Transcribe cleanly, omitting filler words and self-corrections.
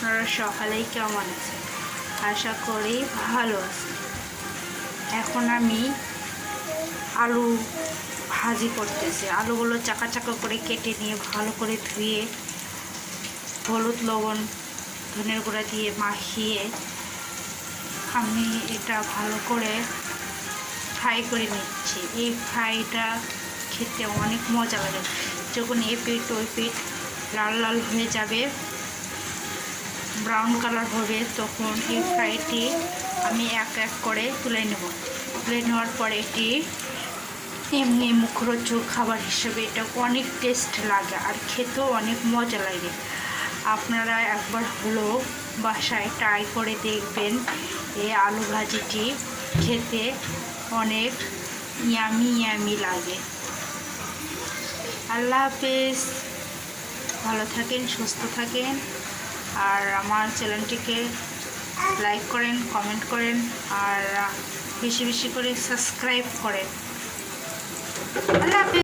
আপনারা সকালেই কেমন আছেন? আশা করি ভালো আছেন। এখন আমি আলু ভাজি করতেছি। আলুগুলো চাকা চাকা করে কেটে নিয়ে ভালো করে ধুয়ে হলুদ লবণ ধনের গুঁড়া দিয়ে মাখিয়ে আমি এটা ভালো করে ফ্রাই করে নিচ্ছি। এই ফ্রাইটা খেতে অনেক মজা লাগে। যখন এ পিঠ ওই পিঠ লাল লাল হয়ে যাবে, ব্রাউন কালার হবে, তখন এই ফ্রাইটি আমি এক এক করে তুলে নেব। তুলে নেওয়ার পরে এটি এমনি মুখরোচক খাবার হিসেবে এটা অনেক টেস্ট লাগে আর খেতেও অনেক মজা লাগে। আপনারা একবার হলেও বাসায় ট্রাই করে দেখবেন। এই আলু ভাজিটি খেতে অনেক ইয়ামি ইয়ামি লাগে। আল্লাহ হাফেজ। ভালো থাকেন, সুস্থ থাকেন, আর আমার চ্যানেলটিকে লাইক করেন, কমেন্ট করেন, আর বেশি বেশি করে সাবস্ক্রাইব করেন। আল্লাহ হাফেজ।